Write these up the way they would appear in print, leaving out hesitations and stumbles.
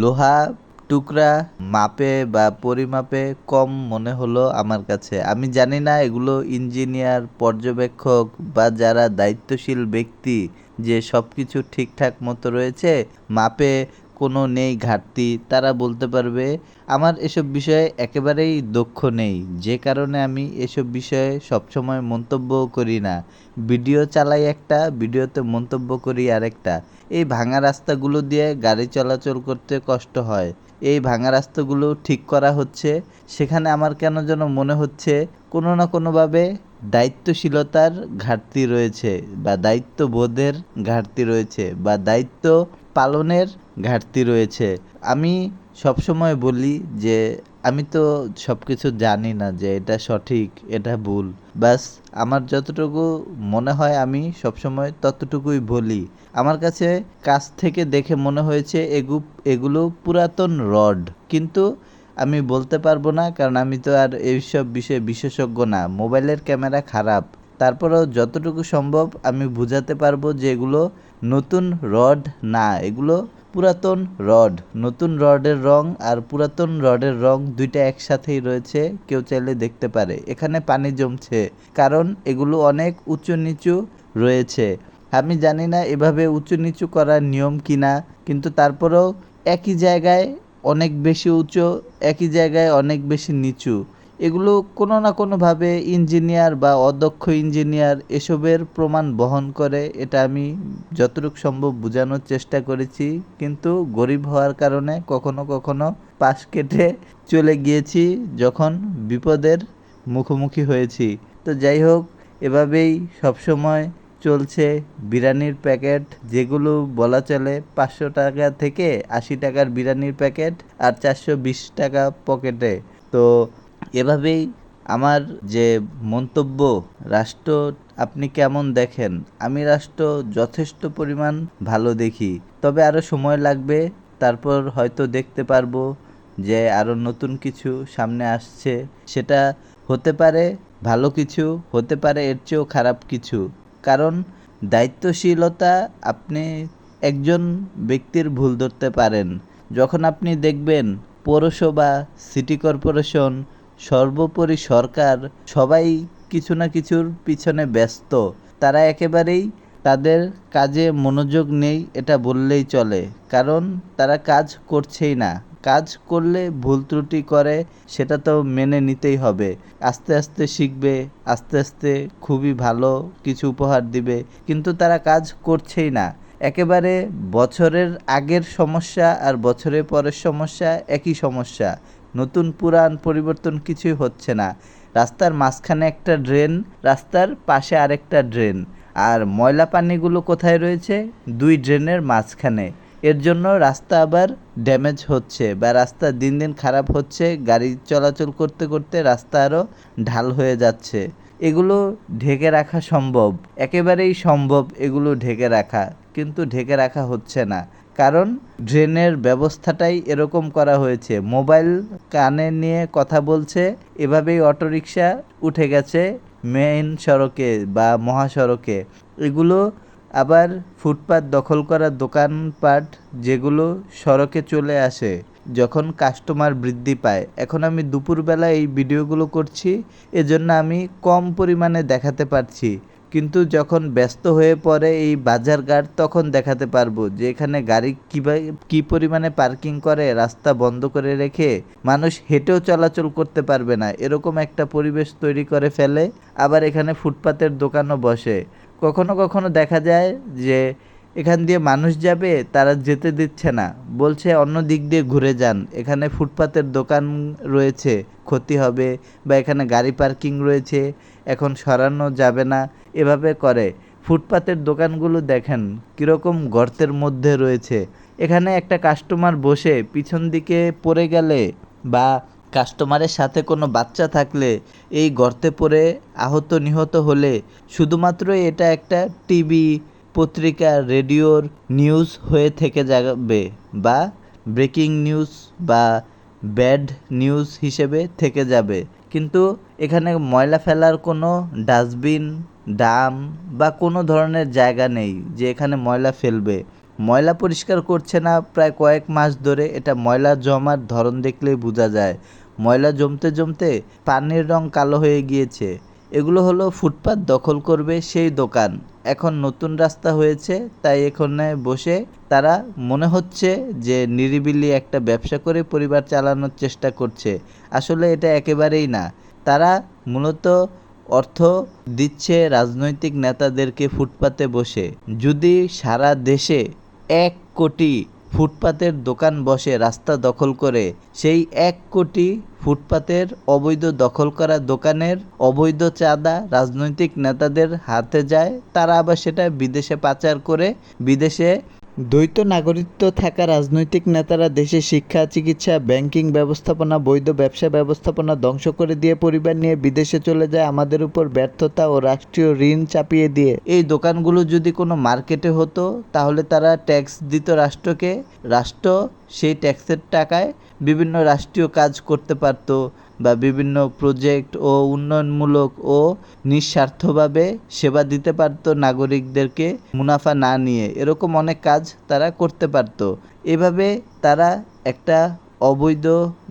লোহা টুকরা মাপে বা পরিমাপে কম মনে হলো আমার কাছে। আমি জানি না এগুলো ইঞ্জিনিয়ার, পর্যবেক্ষক বা যারা দায়িত্বশীল ব্যক্তি যে সব কিছু ঠিকঠাক মতো রয়েছে, মাপে কোনো নেই ঘাটতি, তারা বলতে পারবে। আমার এসব বিষয়ে একেবারেই দক্ষ নেই, যে কারণে আমি এসব বিষয়ে সবসময় মন্তব্য করি না। ভিডিও চালাই একটা, ভিডিওতে মন্তব্য করি আরেকটা। এই ভাঙা রাস্তাগুলো দিয়ে গাড়ি চলাচল করতে কষ্ট হয়। এই ভাঙা রাস্তাগুলো ঠিক করা হচ্ছে, সেখানে আমার কেন যেন মনে হচ্ছে কোনো না কোনোভাবে দায়িত্বশীলতার ঘাটতি রয়েছে, বা দায়িত্ববোধের ঘাটতি রয়েছে, বা দায়িত্ব পালনের ঘাটতি রয়েছে। আমি সবসময় বলি যে আমি তো সব কিছু জানি না যে এটা সঠিক, এটা ভুল। ব্যাস আমার যতটুকু মনে হয় আমি সবসময় ততটুকুই বলি। আমার কাছে কাছ থেকে দেখে মনে হয়েছে এগুলো পুরাতন রড, কিন্তু আমি বলতে পারবো না, কারণ আমি তো আর এইসব বিষয়ে বিশেষজ্ঞ না। মোবাইলের ক্যামেরা খারাপ, তারপরেও যতটুকু সম্ভব আমি বুঝাতে পারবো যে এগুলো নতুন রড না, এগুলো পুরাতন রড। নতুন রডের রং আর পুরাতন রডের রং দুইটা একসাথেই রয়েছে, কেউ চাইলে দেখতে পারে। এখানে পানি জমছে, কারণ এগুলো অনেক উঁচু নিচু রয়েছে। আমি জানি না এভাবে উঁচু নিচু করার নিয়ম কিনা, কিন্তু তারপরেও একই জায়গায় অনেক বেশি উঁচু, একই জায়গায় অনেক বেশি নিচু, এগুলো কোনো না কোনোভাবে ইঞ্জিনিয়ার বা অদক্ষ ইঞ্জিনিয়ার এসবের প্রমাণ বহন করে। এটা আমি যতটুকু সম্ভব বোঝানোর চেষ্টা করেছি, কিন্তু গরিব হওয়ার কারণে কখনো কখনো পাশ কেটে চলে গিয়েছি যখন বিপদের মুখোমুখি হয়েছি। তো যাই হোক, এভাবেই সবসময় চলছে। বিরিয়ানির প্যাকেট যেগুলো বলা চলে 500 টাকা থেকে 80 টাকার বিরিয়ানির প্যাকেট, আর 420 টাকা পকেটে। তো এভাবেই আমার যে মন্তব্য, রাষ্ট্র আপনি কেমন দেখেন? আমি রাষ্ট্র যথেষ্ট পরিমাণ ভালো দেখি, তবে আরও সময় লাগবে। তারপর হয়তো দেখতে পারবো যে আরও নতুন কিছু সামনে আসছে। সেটা হতে পারে ভালো কিছু, হতে পারে এর চেয়েও খারাপ কিছু। কারণ দায়িত্বশীলতা, আপনি একজন ব্যক্তির ভুল ধরতে পারেন। যখন আপনি দেখবেন পৌরসভা, সিটি কর্পোরেশন, সর্বোপরি সরকার সবাই কিছু না কিছুর পিছনে ব্যস্ত, তারা একেবারেই তাদের কাজে মনোযোগ নেই এটা বললেই চলে। কারণ তারা কাজ করছেই না। কাজ করলে ভুল ত্রুটি করে, সেটা তো মেনে নিতেই হবে। আস্তে আস্তে শিখবে, আস্তে আস্তে খুবই ভালো কিছু উপহার দিবে, কিন্তু তারা কাজ করছেই না। একেবারে বছরের আগের সমস্যা আর বছরের পরের সমস্যা একই সমস্যা, নতুন পুরান পরিবর্তন কিছুই হচ্ছে না। রাস্তার মাঝখানে একটা ড্রেন, রাস্তার পাশে আরেকটা ড্রেন, আর ময়লা পানিগুলো কোথায় রয়েছে? দুই ড্রেনের মাঝখানে। এর জন্য রাস্তা আবার ড্যামেজ হচ্ছে, বা রাস্তা দিন দিন খারাপ হচ্ছে, গাড়ি চলাচল করতে করতে রাস্তা আরও ঢাল হয়ে যাচ্ছে। এগুলো ঢেকে রাখা সম্ভব, একেবারেই সম্ভব এগুলো ঢেকে রাখা, কিন্তু ঢেকে রাখা হচ্ছে না। কারণ ড্রেনের ব্যবস্থাটাই এরকম করা হয়েছে। মোবাইল কানে নিয়ে কথা বলছে, এভাবেই অটোরিকশা উঠে গেছে মেইন সড়কে বা মহাসড়কে। এগুলো আবার ফুটপাত দখল করা দোকানপাট, যেগুলো সড়কে চলে আসে যখন কাস্টমার বৃদ্ধি পায়। এখন আমি দুপুরবেলা এই ভিডিওগুলো করছি, এজন্য আমি কম পরিমাণে দেখাতে পারছি, কিন্তু যখন ব্যস্ত হয়ে পড়ে এই বাজারঘাট, তখন দেখাতে পারবো যে এখানে গাড়ি কী পরিমাণে পার্কিং করে, রাস্তা বন্ধ করে রেখে মানুষ হেঁটেও চলাচল করতে পারবে না, এরকম একটা পরিবেশ তৈরি করে ফেলে। আবার এখানে ফুটপাতের দোকানও বসে। কখনো কখনো দেখা যায় যে এখান দিয়ে মানুষ যাবে, তারা যেতে দিচ্ছে না, বলছে অন্য দিক দিয়ে ঘুরে যান, এখানে ফুটপাতের দোকান রয়েছে, ক্ষতি হবে, বা এখানে গাড়ি পার্কিং রয়েছে, এখন সরানো যাবে না, এভাবে করে। ফুটপাতের দোকানগুলো দেখেন কীরকম গর্তের মধ্যে রয়েছে। এখানে একটা কাস্টমার বসে পিছন দিকে পড়ে গেলে, বা কাস্টমারের সাথে কোনো বাচ্চা থাকলে এই গর্তে পড়ে আহত নিহত হলে, শুধুমাত্র এটা একটা টিভি, পত্রিকা, রেডিওর নিউজ হয়ে থেকে যাবে, বা ব্রেকিং নিউজ বা ব্যাড নিউজ হিসেবে থেকে যাবে। কিন্তু এখানে ময়লা ফেলার কোনো ডাস্টবিন, ডাম বা কোনো ধরনের জায়গা নেই যে এখানে ময়লা ফেলবে। ময়লা পরিষ্কার করছে না প্রায় কয়েক মাস ধরে। এটা ময়লা জমার ধরন দেখলেই বোঝা যায়। ময়লা জমতে জমতে পানির রং কালো হয়ে গিয়েছে। এগুলো হলো ফুটপাত দখল করবে সেই দোকান। এখন নতুন রাস্তা হয়েছে তাই এখানে বসে তারা মনে হচ্ছে যে নিরিবিলি একটা ব্যবসা করে পরিবার চালানোর চেষ্টা করছে। আসলে এটা একেবারেই না। তারা মূলত অর্থ দিচ্ছে রাজনৈতিক নেতাদেরকে ফুটপাতে বসে। যদি সারা দেশে 1 কোটি ফুটপাতের দোকান বসে রাস্তা দখল করে, সেই 1 কোটি ফুটপাতের অবৈধ দখল করা দোকানের অবৈধ চাঁদা রাজনৈতিক নেতাদের হাতে যায়। তারা আবার সেটা বিদেশে পাচার করে বিদেশে দ্বৈত নাগরিকত্ব থাকা রাজনৈতিক নেতারা দেশে শিক্ষা, চিকিৎসা, ব্যাংকিং ব্যবস্থাপনা, বৈধ ব্যবসা ব্যবস্থাপনা ধ্বংস করে দিয়ে পরিবার নিয়ে বিদেশে চলে যায় আমাদের উপর ব্যর্থতা ও রাষ্ট্রীয় ঋণ চাপিয়ে দিয়ে। এই দোকানগুলো যদি কোনো মার্কেটে হতো তাহলে তারা ট্যাক্স দিত রাষ্ট্রকে। রাষ্ট্র সেই ট্যাক্সের টাকায় বিভিন্ন রাষ্ট্রীয় কাজ করতে পারত বা বিভিন্ন প্রজেক্ট ও উন্নয়নমূলক ও নিঃস্বার্থভাবে সেবা দিতে পারত নাগরিকদেরকে মুনাফা না নিয়ে। এরকম অনেক কাজ তারা করতে পারত। এভাবে তারা একটা অবৈধ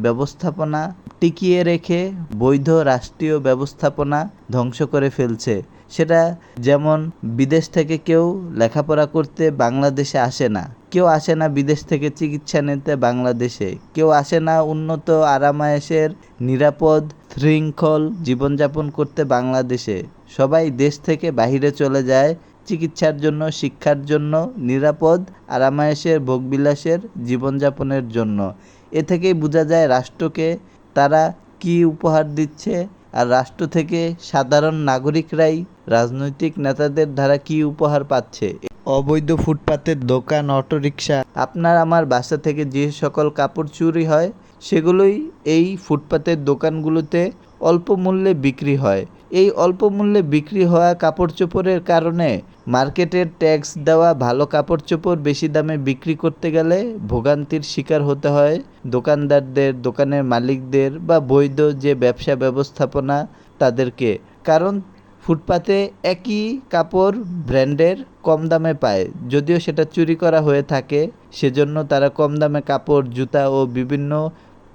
ব্যবস্থাপনা টিকিয়ে রেখে বৈধ রাষ্ট্রীয় ব্যবস্থাপনা ধ্বংস করে ফেলছে। সেটা যেমন বিদেশ থেকে কেউ লেখাপড়া করতে বাংলাদেশে আসে না, কেউ আসে না বিদেশ থেকে চিকিৎসা নিতে বাংলাদেশে, কেউ আসে না উন্নত আরামায়েশের নিরাপদ শৃঙ্খল জীবনযাপন করতে বাংলাদেশে। সবাই দেশ থেকে বাইরে চলে যায় চিকিৎসার জন্য, শিক্ষার জন্য, নিরাপদ আরামায়েশের ভোগবিলাসের জীবনযাপনের জন্য। এ থেকেই বোঝা যায় রাষ্ট্রকে তারা কি উপহার দিচ্ছে আর রাষ্ট্র থেকে সাধারণ নাগরিকরাই রাজনৈতিক নেতাদের দ্বারা কি উপহার পাচ্ছে। অবৈধ ফুটপাতের দোকান, অটোরিকশা, আপনার আমার বাসা থেকে যে সকল কাপড় চুরি হয় সেগুলোই এই ফুটপাতের দোকানগুলোতে অল্প মূল্যে বিক্রি হয়। এই অল্প মূল্যে বিক্রি হওয়া কাপড় চোপড়ের কারণে মার্কেটের ট্যাক্স দেওয়া ভালো কাপড় চোপড় বেশি দামে বিক্রি করতে গেলে ভোগান্তির শিকার হতে হয় দোকানদারদের, দোকানের মালিকদের বা বৈধ যে ব্যবসা ব্যবস্থাপনা তাদেরকে। কারণ ফুটপাতে একই কাপড় ব্র্যান্ডের কম দামে পায়, যদিও সেটা চুরি করা হয়ে থাকে, সেজন্য তারা কম দামে কাপড়, জুতা ও বিভিন্ন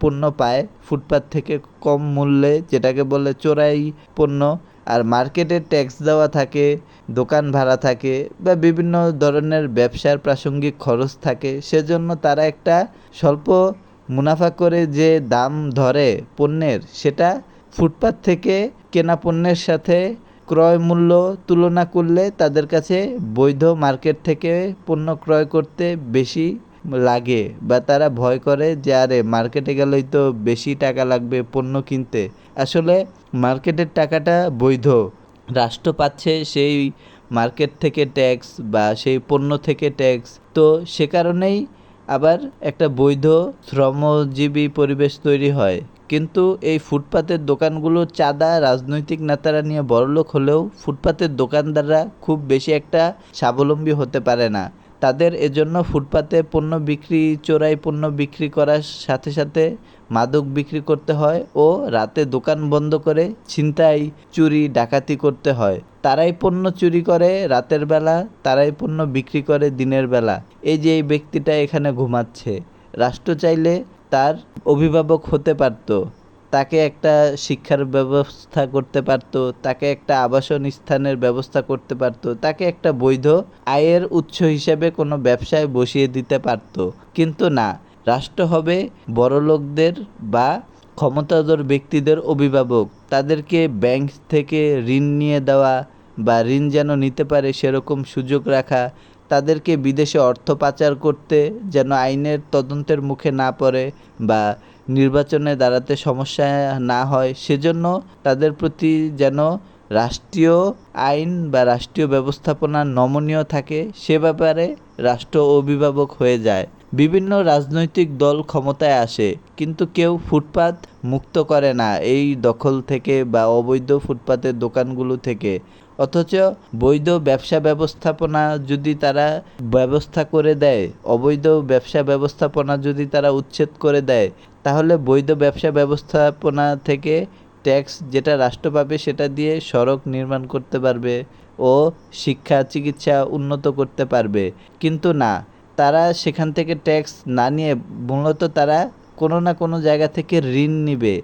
পণ্য পায় ফুটপাত থেকে কম মূল্যে, যেটাকে বলে চোরাই পণ্য। আর মার্কেটে ট্যাক্স দেওয়া থাকে, দোকান ভাড়া থাকে বা বিভিন্ন ধরনের ব্যবসার প্রাসঙ্গিক খরচ থাকে, সেজন্য তারা একটা স্বল্প মুনাফা করে যে দাম ধরে পণ্যের, সেটা ফুটপাত থেকে কেনা পণ্যের সাথে ক্রয় মূল্য তুলনা করলে তাদের কাছে বৈধ মার্কেট থেকে পণ্য ক্রয় করতে বেশি লাগে বা তারা ভয় করে যে আরে মার্কেটে গেলেই তো বেশি টাকা লাগবে পণ্য কিনতে। আসলে মার্কেটের টাকাটা বৈধ, রাষ্ট্র পাচ্ছে সেই মার্কেট থেকে ট্যাক্স বা সেই পণ্য থেকে ট্যাক্স। তো সে কারণেই আবার একটা বৈধ শ্রমজীবী পরিবেশ তৈরি হয়। কিন্তু এই ফুটপাতের দোকানগুলো চাঁদা রাজনৈতিক নেতারা নিয়ে বড়লোক হলেও ফুটপাতের দোকানদাররা খুব বেশি একটা স্বাবলম্বী হতে পারে না। তাদের এজন্য ফুটপাতে পণ্য বিক্রি, চোরাই পণ্য বিক্রি করার সাথে সাথে মাদক বিক্রি করতে হয় ও রাতে দোকান বন্ধ করে ছিনতাই, চুরি, ডাকাতি করতে হয়। তারাই পণ্য চুরি করে রাতের বেলা, তারাই পণ্য বিক্রি করে দিনের বেলা। এই যে এই ব্যক্তিটা এখানে ঘুমাচ্ছে, রাষ্ট্র চাইলে তার অভিভাবক হতে পারত, তাকে একটা শিক্ষার ব্যবস্থা করতে পারত, তাকে একটা আবাসন স্থানের ব্যবস্থা করতে পারত, তাকে একটা বৈধ আয়ের উৎস হিসেবে কোনো ব্যবসায় বসিয়ে দিতে পারত। কিন্তু না, রাষ্ট্র হবে বড়লোকদের বা ক্ষমতাধর ব্যক্তিদের অভিভাবক। তাদেরকে ব্যাংক থেকে ঋণ নিয়ে দেওয়া বা ঋণ যেন নিতে পারে সেরকম সুযোগ রাখা, তাদেরকে বিদেশে অর্থ পাচার করতে যেন আইনের তদন্তের মুখে না পড়ে বা নির্বাচনে দাঁড়াতে সমস্যা না হয়, সেজন্য তাদের প্রতি যেন রাষ্ট্রীয় আইন বা রাষ্ট্রীয় ব্যবস্থাপনা নমনীয় থাকে, সে ব্যাপারে রাষ্ট্র অভিভাবক হয়ে যায়। বিভিন্ন রাজনৈতিক দল ক্ষমতায় আসে কিন্তু কেউ ফুটপাত মুক্ত করে না এই দখল থেকে বা অবৈধ ফুটপাতের দোকানগুলো থেকে। অথচ বৈধ ব্যবসা ব্যবস্থাপনা যদি তারা ব্যবস্থা করে দেয়, অবৈধ ব্যবসা ব্যবস্থাপনা যদি তারা উচ্ছেদ করে দেয়, তাহলে বৈধ ব্যবসা ব্যবস্থাপনা থেকে ট্যাক্স যেটা রাষ্ট্র পাবে সেটা দিয়ে সড়ক নির্মাণ করতে পারবে ও শিক্ষা, চিকিৎসা উন্নত করতে পারবে। কিন্তু না, তারা সেখান থেকে ট্যাক্স না নিয়ে মূলত তারা কোনো না কোনো জায়গা থেকে ঋণ নিবে।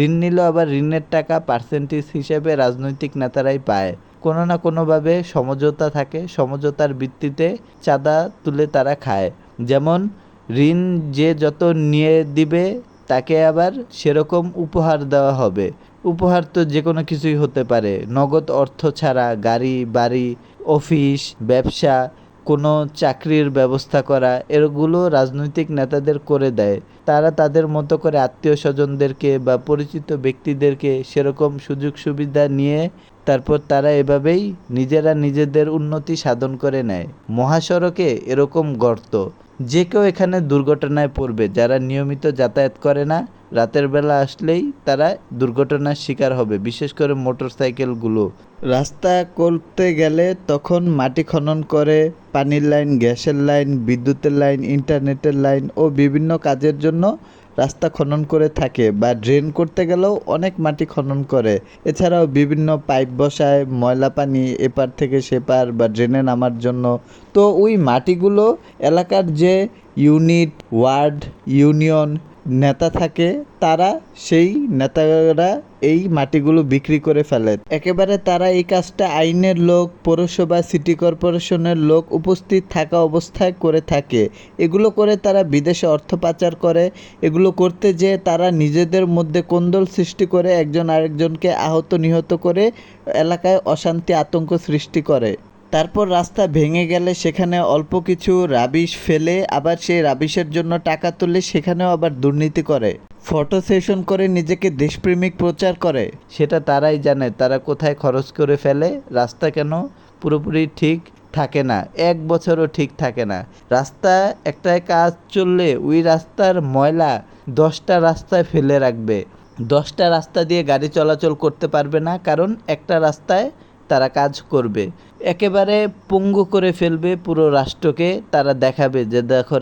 ঋণ নিলেও আবার ঋণের টাকা পার্সেন্টেজ হিসেবে রাজনৈতিক নেতারাই পায়। কোনো না কোনোভাবে সমঝোতা থাকে, সমঝোতার ভিত্তিতে চাঁদা তুলে তারা খায়। যেমন ঋণ যে যত নিয়ে দিবে তাকে আবার সেরকম উপহার দেওয়া হবে। উপহার তো যে কোনো কিছুই হতে পারে, নগদ অর্থ ছাড়া গাড়ি, বাড়ি, অফিস, ব্যবসা, কোনো চাকরির ব্যবস্থা করা, এগুলো রাজনৈতিক নেতাদের করে দেয়। তারা তাদের মতো করে আত্মীয় স্বজনদেরকে বা পরিচিত ব্যক্তিদেরকে সেরকম সুযোগ সুবিধা নিয়ে তারপর তারা এভাবেই নিজেরা নিজেদের উন্নতি সাধন করে নেয়। মহাসড়কে এরকম গর্ত, যে কেউ এখানে দুর্ঘটনায় পড়বে। যারা নিয়মিত যাতায়াত করে না, রাতের বেলা আসলেই তারা দুর্ঘটনার শিকার হবে, বিশেষ করে মোটরসাইকেলগুলো। রাস্তা করতে গেলে তখন মাটি খনন করে পানির লাইন, গ্যাসের লাইন, বিদ্যুতের লাইন, ইন্টারনেটের লাইন ও বিভিন্ন কাজের জন্য রাস্তা খনন করে থাকে। বা ড্রেন করতে গেলেও অনেক মাটি খনন করে। এছাড়াও বিভিন্ন পাইপ বসায় ময়লা পানি এপার থেকে সেপার বা ড্রেনে নামার জন্য। তো ওই মাটিগুলো এলাকার যে ইউনিট, ওয়ার্ড, ইউনিয়ন নেতা থাকে, তারা সেই নেতারা এই মাটিগুলো বিক্রি করে ফেলে। একেবারে তারা এই কাজটা আইনের লোক, পৌরসভা, সিটি কর্পোরেশনের লোক উপস্থিত থাকা অবস্থায় করে থাকে। এগুলো করে তারা বিদেশে অর্থ পাচার করে। এগুলো করতে যেয়ে তারা নিজেদের মধ্যে কোন্দল সৃষ্টি করে, একজন আরেকজনকে আহত নিহত করে এলাকায় অশান্তি আতঙ্ক সৃষ্টি করে। তারপর রাস্তা ভেঙে গেলে সেখানে অল্প কিছু রাবিশ ফেলে আবার সেই রাবিশের জন্য টাকা তুলে সেখানেও আবার দুর্নীতি করে। ফটো সেশন করে নিজেকে দেশপ্রেমিক প্রচার করে। সেটা তারাই জানে তারা কোথায় খরচ করে ফেলে। রাস্তা কেন পুরোপুরি ঠিক থাকে না, 1 বছরও ঠিক থাকে না। রাস্তা একটায় কাজ চললে ওই রাস্তার ময়লা 10টা রাস্তায় ফেলে রাখবে। 10টা রাস্তা দিয়ে গাড়ি চলাচল করতে পারবে না, কারণ একটা রাস্তায় তারা কাজ করবে। একেবারে পঙ্গু করে ফেলবে পুরো রাষ্ট্রকে। তারা দেখাবে যে দেখো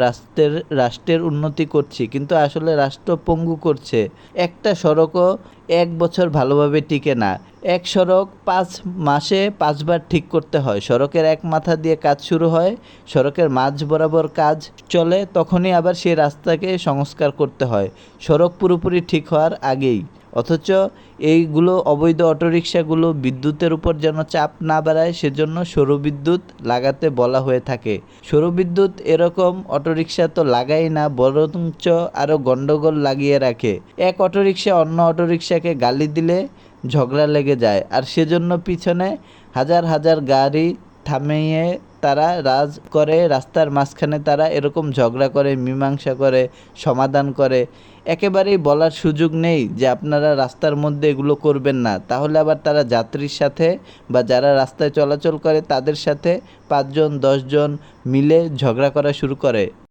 রাষ্ট্রের উন্নতি করছি, কিন্তু আসলে রাষ্ট্র পঙ্গু করছে। একটা সড়কও 1 বছর ভালোভাবে টিকে না। এক সড়ক 5 মাসে 5 বার ঠিক করতে হয়। সড়কের এক মাথা দিয়ে কাজ শুরু হয়, সড়কের মাঝ বরাবর কাজ চলে, তখনই আবার সেই রাস্তাকে সংস্কার করতে হয় সড়ক পুরোপুরি ঠিক হওয়ার আগেই। অথচ এইগুলো অবৈধ অটোরিকশাগুলো বিদ্যুতের উপর যেন চাপ না বাড়ায় সেজন্য সৌরবিদ্যুৎ লাগাতে বলা হয়ে থাকে। সৌরবিদ্যুৎ এরকম অটোরিকশা তো লাগাই না, বরঞ্চ আরও গন্ডগোল লাগিয়ে রাখে। এক অটোরিকশা অন্য অটোরিকশাকে গালি দিলে ঝগড়া লেগে যায়, আর সেজন্য পিছনে হাজার হাজার গাড়ি থামিয়ে তারা রাজ করে। রাস্তার মাঝখানে তারা এরকম ঝগড়া করে, মীমাংসা করে, সমাধান করে। একেবারেই বলার সুযোগ নেই যে আপনারা রাস্তার মধ্যে এগুলো করবেন না, তাহলে আবার তারা যাত্রীর সাথে বা যারা রাস্তায় চলাচল করে তাদের সাথে 5 জন 10 জন মিলে ঝগড়া করা শুরু করে।